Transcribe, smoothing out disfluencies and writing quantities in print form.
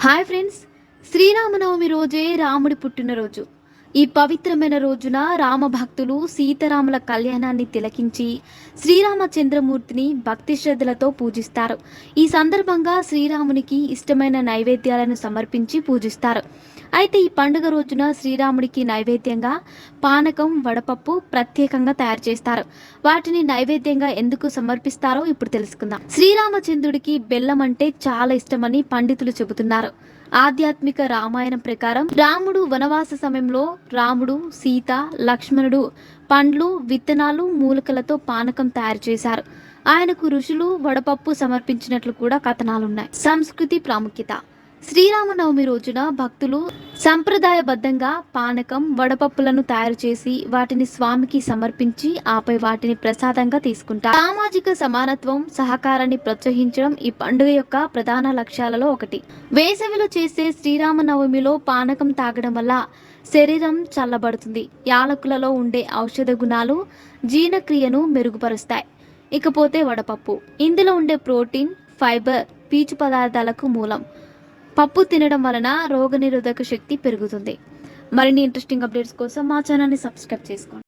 Hi friends, Sri Rama Navami రోజే రాముడి పుట్టినరోజు. ఈ పవిత్రమైన రోజున రామ భక్తులు సీతారాముల కళ్యాణాన్ని తిలకించి శ్రీరామచంద్రమూర్తిని భక్తి శ్రద్ధలతో పూజిస్తారు. ఈ సందర్భంగా శ్రీరామునికి ఇష్టమైన నైవేద్యాలను సమర్పించి పూజిస్తారు. అయితే ఈ పండుగ రోజున శ్రీరాముడికి నైవేద్యంగా పానకం, వడపప్పు ప్రత్యేకంగా తయారు చేస్తారు. వాటిని నైవేద్యంగా ఎందుకు సమర్పిస్తారో ఇప్పుడు తెలుసుకుందాం. శ్రీరామచంద్రుడికి బెల్లం అంటే చాలా ఇష్టమని పండితులు చెబుతున్నారు. ఆధ్యాత్మిక రామాయణం ప్రకారం రాముడు వనవాస సమయంలో రాముడు, సీత, లక్ష్మణుడు పండ్లు, విత్తనాలు, మూలికలతో పానకం తయారు చేశారు. ఆయనకు ఋషులు వడపప్పు సమర్పించినట్లు కూడా కథనాలున్నాయి. సంస్కృతి ప్రాముఖ్యత. శ్రీరామనవమి రోజున భక్తులు సంప్రదాయబద్ధంగా పానకం, వడపప్పులను తయారు చేసి వాటిని స్వామికి సమర్పించి ఆపై వాటిని ప్రసాదంగా తీసుకుంటారు. సామాజిక సమానత్వం, సహకారాన్ని ప్రోత్సహించడం ఈ పండుగ యొక్క ప్రధాన లక్ష్యాలలో ఒకటి. వేసవిలో చేసే శ్రీరామనవమిలో పానకం తాగడం వల్ల శరీరం చల్లబడుతుంది. యాలకులలో ఉండే ఔషధ గుణాలు జీర్ణక్రియను మెరుగుపరుస్తాయి. ఇకపోతే వడపప్పు, ఇందులో ఉండే ప్రోటీన్, ఫైబర్, పీచు పదార్థాలకు మూలం. పప్పు తినడం వలన రోగనిరోధక శక్తి పెరుగుతుంది. మరిన్ని ఇంట్రెస్టింగ్ అప్డేట్స్ కోసం మా ఛానల్ని సబ్స్క్రైబ్ చేసుకోండి.